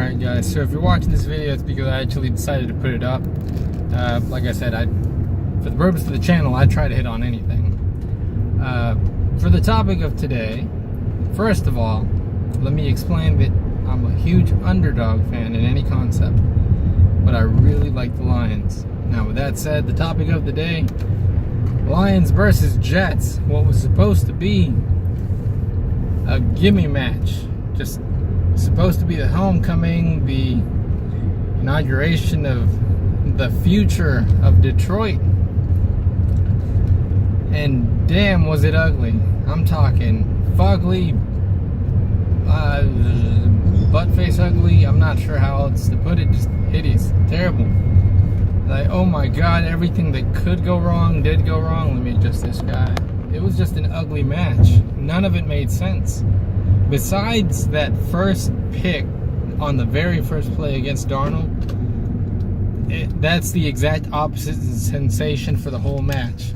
Alright guys, so if you're watching this video, it's because I actually decided to put it up. Like I said, for the purpose of the channel, I try to hit on anything. For the topic of today, first of all, let me explain that I'm a huge underdog fan in any concept, but I really like the Lions. Now with that said, the topic of the day, Lions versus Jets, what was supposed to be a gimme match. Just supposed to be the homecoming, the inauguration of the future of Detroit. And damn, was it ugly. I'm talking fugly, butt face ugly. I'm not sure how else to put it. Just hideous, terrible. Like, oh my god, everything that could go wrong did go wrong. Let me adjust this guy. It was just an ugly match. None of it made sense. Besides that first pick on the very first play against Darnold, that's the exact opposite sensation for the whole match.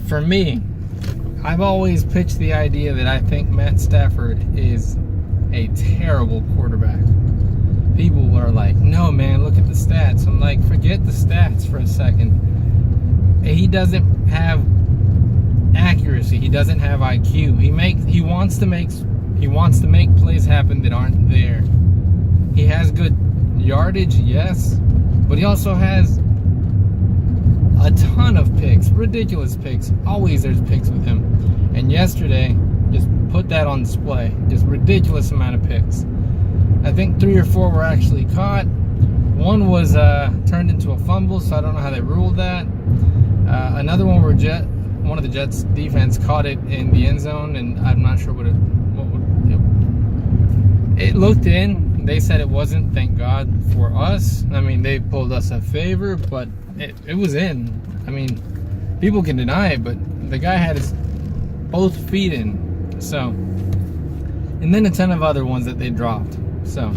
For me, I've always pitched the idea that I think Matt Stafford is a terrible quarterback. People are like, no man, look at the stats. I'm like, forget the stats for a second. He doesn't have accuracy. He doesn't have IQ. He wants to make plays happen that aren't there. He has good yardage, yes, but he also has a ton of picks, ridiculous picks. Always there's picks with him. And yesterday, just put that on display. Just ridiculous amount of picks. I think 3 or 4 were actually caught. One was turned into a fumble, so I don't know how they ruled that. Another one where one of the Jets defense caught it in the end zone, and I'm not sure it looked in. They said it wasn't, thank God for us. I mean, they pulled us a favor, but it was in. I mean, people can deny it, but the guy had his both feet in. So, and then a ton of other ones that they dropped. So,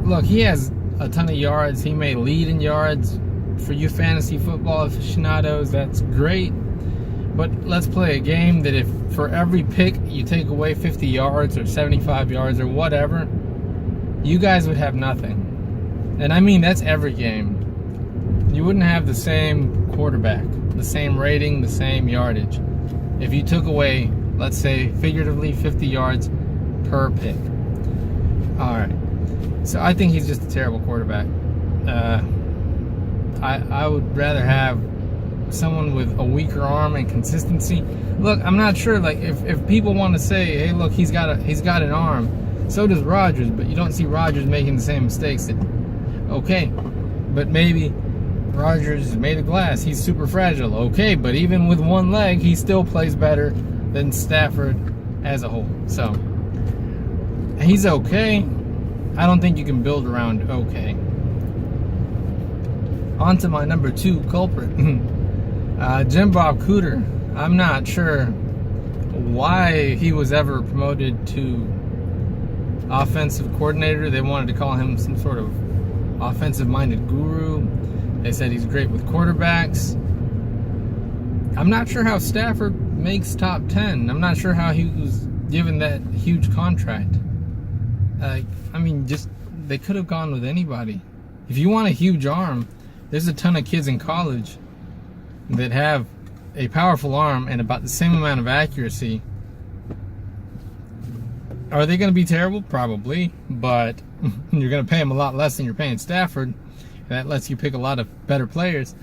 look, he has a ton of yards. He may lead in yards. For you fantasy football aficionados, that's great. But let's play a game that if for every pick you take away 50 yards or 75 yards or whatever, you guys would have nothing. And I mean, that's every game. You wouldn't have the same quarterback, the same rating, the same yardage if you took away, let's say, figuratively 50 yards per pick. Alright. So I think he's just a terrible quarterback. I would rather have someone with a weaker arm and consistency. Look, I'm not sure, like, if people want to say, hey, look, he's got an arm. So does Rodgers, but you don't see Rodgers making the same mistakes. Okay, but maybe Rodgers is made of glass. He's super fragile. Okay, but even with one leg, he still plays better than Stafford as a whole. So, he's okay. I don't think you can build around okay. On to my number 2 culprit, Jim Bob Cooter. I'm not sure why he was ever promoted to offensive coordinator. They wanted to call him some sort of offensive-minded guru. They said he's great with quarterbacks. I'm not sure how Stafford makes top 10. I'm not sure how he was given that huge contract. I mean, just they could have gone with anybody. If you want a huge arm, there's a ton of kids in college that have a powerful arm and about the same amount of accuracy. Are they going to be terrible? Probably, but you're going to pay them a lot less than you're paying Stafford. That lets you pick a lot of better players.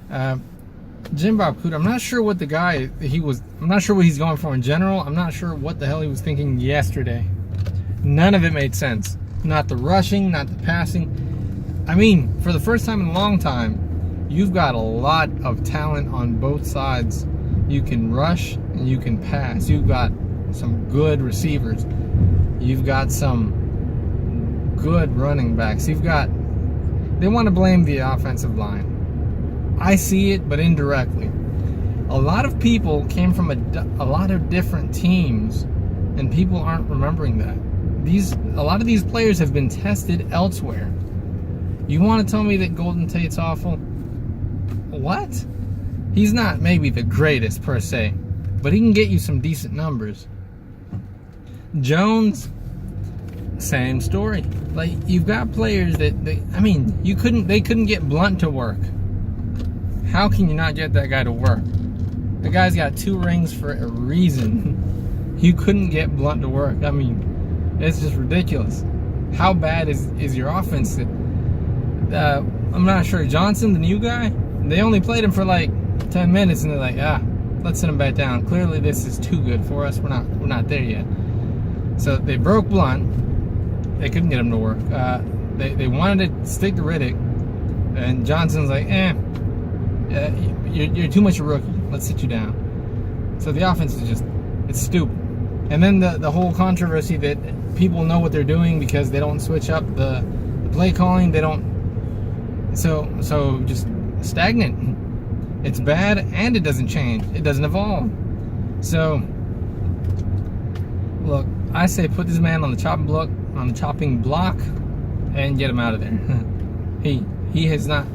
Jim Bob Cooter, I'm not sure what the guy I'm not sure what he's going for in general. I'm not sure what the hell he was thinking yesterday. None of it made sense. Not the rushing, not the passing. I mean, for the first time in a long time, you've got a lot of talent on both sides. You can rush and you can pass. You've got some good receivers. You've got some good running backs. They want to blame the offensive line. I see it, but indirectly. A lot of people came from a lot of different teams, and people aren't remembering that. A lot of these players have been tested elsewhere. You want to tell me that Golden Tate's awful? What? He's not maybe the greatest per se, but he can get you some decent numbers. Jones, same story. Like, you've got players that they couldn't get Blunt to work. How can you not get that guy to work? The guy's got 2 rings for a reason. You couldn't get Blunt to work. I mean, it's just ridiculous. How bad is your offense? I'm not sure. Johnson, the new guy, they only played him for like 10 minutes, and they're like, let's send him back down. Clearly, this is too good for us. We're not there yet. So they broke Blunt. They couldn't get him to work. They wanted to stick to Riddick, and Johnson's like, you're too much a rookie. Let's sit you down. So the offense is it's stupid. And then the whole controversy that people know what they're doing because they don't switch up the play calling. They don't. So just stagnant. It's bad, and it doesn't change. It doesn't evolve. So look, I say put this man on the chopping block, and get him out of there. He has not.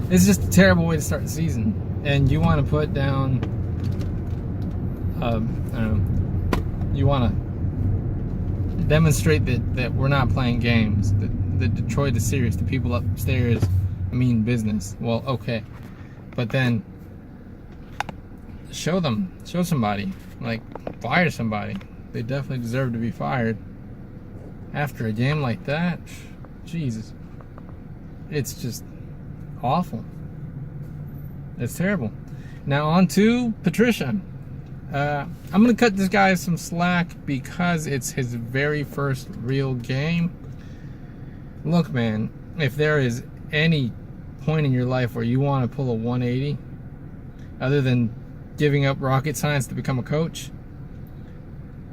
It's just a terrible way to start the season. And you want to put down, you want to demonstrate that we're not playing games. That Detroit is serious. The people upstairs mean business. Well, okay, but then show somebody. Like, fire somebody. They definitely deserve to be fired after a game like that. Jesus, it's just awful. It's terrible. Now on to Patricia. I'm going to cut this guy some slack because it's his very first real game. Look, man, if there is any point in your life where you want to pull a 180, other than giving up rocket science to become a coach,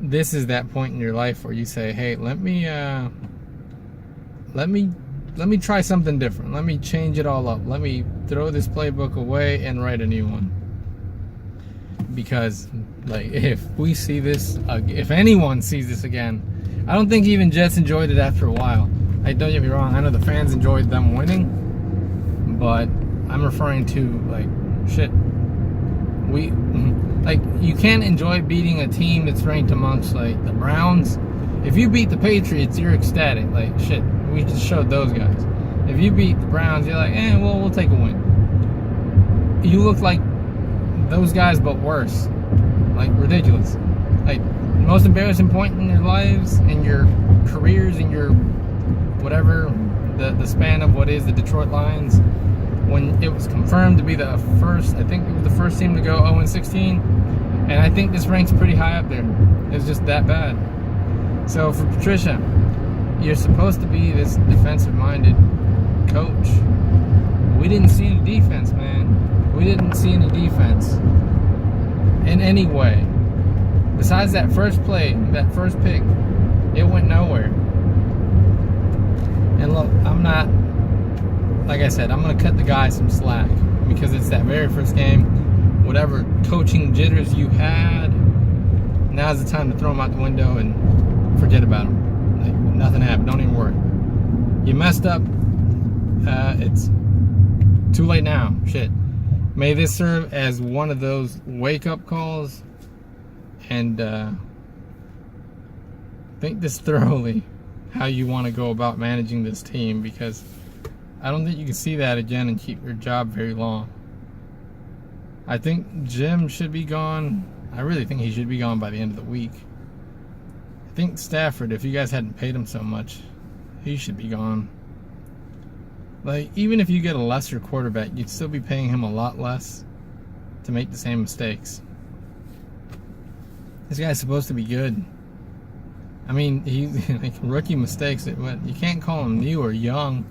this is that point in your life where you say, hey, let me try something different. Let me change it all up. Let me throw this playbook away and write a new one. Because, like, if we see this, if anyone sees this again, I don't think even Jets enjoyed it after a while. Don't get me wrong. I know the fans enjoyed them winning, but I'm referring to, like, shit. You can't enjoy beating a team that's ranked amongst, like, the Browns. If you beat the Patriots, you're ecstatic. Like, shit. We just showed those guys. If you beat the Browns, you're like, well, we'll take a win. You look like those guys, but worse. Like, ridiculous. Like, most embarrassing point in your lives, in your careers, in your whatever, the span of what is the Detroit Lions, when it was confirmed to be the first, I think it was the first team to go 0-16, and I think this ranks pretty high up there. It's just that bad. So for Patricia, you're supposed to be this defensive-minded coach. We didn't see any defense, man. We didn't see any defense in any way. Besides that first play, that first pick, it went nowhere. And look, like I said, I'm going to cut the guy some slack because it's that very first game. Whatever coaching jitters you had, now's the time to throw them out the window and forget about them. Like, nothing happened. Don't even worry. You messed up. It's too late now. Shit. May this serve as one of those wake-up calls, and think this thoroughly how you want to go about managing this team, because I don't think you can see that again and keep your job very long. I think Jim should be gone. I really think he should be gone by the end of the week. I think Stafford, if you guys hadn't paid him so much, he should be gone. Like, even if you get a lesser quarterback, you'd still be paying him a lot less to make the same mistakes. This guy's supposed to be good. I mean, he's like, rookie mistakes. You can't call him new or young.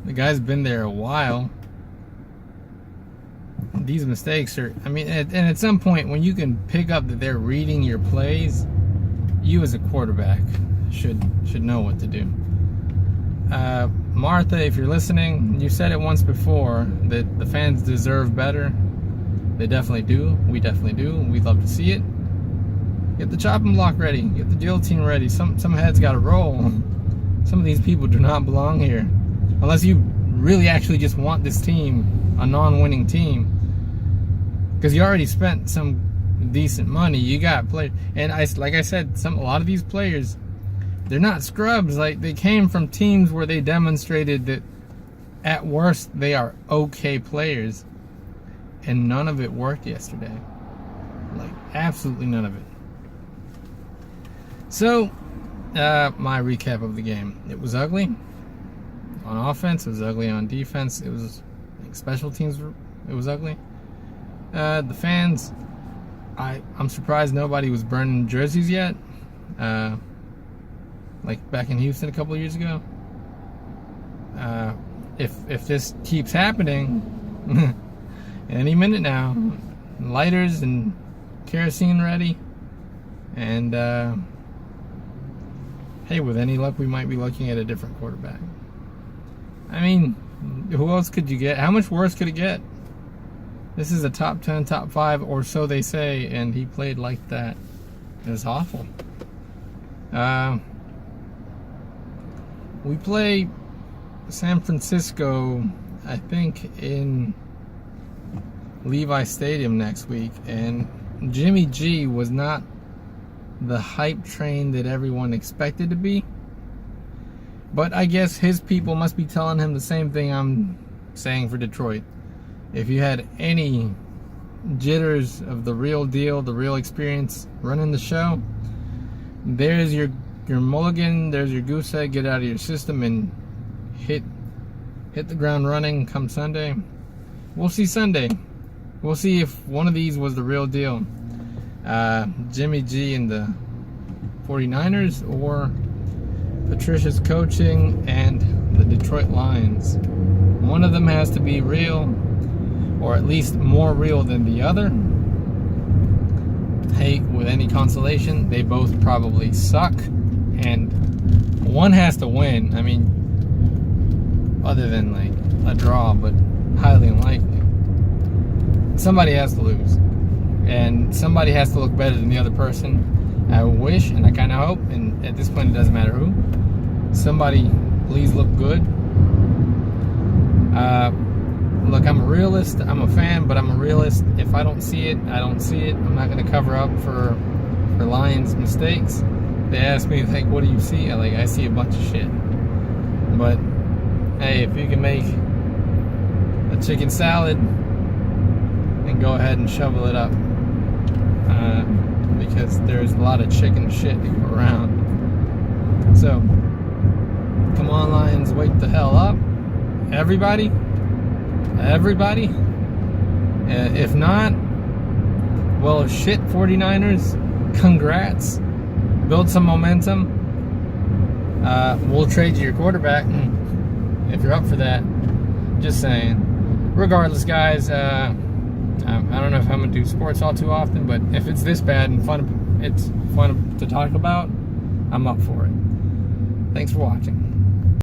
The guy's been there a while. These mistakes are, I mean, and at some point when you can pick up that they're reading your plays, you as a quarterback should know what to do. Martha, if you're listening, you said it once before that the fans deserve better. They definitely do. We definitely do. We'd love to see it. Get the chopping block ready. Get the guillotine ready. Some heads got to roll. Some of these people do not belong here. Unless you really actually just want this team, a non-winning team. Because you already spent some decent money. You got players. And like I said, a lot of these players they're not scrubs. Like, they came from teams where they demonstrated that at worst they are okay players, and none of it worked yesterday. Like, absolutely none of it. So, my recap of the game. It was ugly on offense. It was ugly on defense. It was like special teams. It was ugly. The fans, I'm surprised nobody was burning jerseys yet. Like back in Houston a couple of years ago. If this keeps happening, any minute now, lighters and kerosene ready, and hey, with any luck, we might be looking at a different quarterback. I mean, who else could you get? How much worse could it get? This is a top 10, top 5, or so they say, and he played like that. It was awful. We play San Francisco, I think, in Levi Stadium next week, and Jimmy G was not the hype train that everyone expected to be. But I guess his people must be telling him the same thing I'm saying for Detroit. If you had any jitters of the real deal, the real experience running the show, there's your mulligan, there's your goose egg. Get out of your system and hit the ground running come Sunday. We'll see Sunday. We'll see if one of these was the real deal. Jimmy G and the 49ers, or Patricia's coaching and the Detroit Lions. One of them has to be real, or at least more real than the other. Hey, with any consolation, they both probably suck, and one has to win. I mean, other than like a draw, but highly unlikely. Somebody has to lose, and somebody has to look better than the other person. I wish, and I kind of hope, and at this point it doesn't matter who, somebody please look good. Look, I'm a realist. I'm a fan, but I'm a realist. If I don't see it, I don't see it. I'm not going to cover up for Lions' mistakes. They ask me, like, what do you see? I see a bunch of shit. But hey, if you can make a chicken salad, then go ahead and shovel it up, because there's a lot of chicken shit to go around. So come on, Lions, wake the hell up, everybody. If not, well, shit, 49ers, congrats. Build some momentum. We'll trade you your quarterback if you're up for that. Just saying. Regardless, guys, I don't know if I'm going to do sports all too often, but if it's this bad and it's fun to talk about, I'm up for it. Thanks for watching.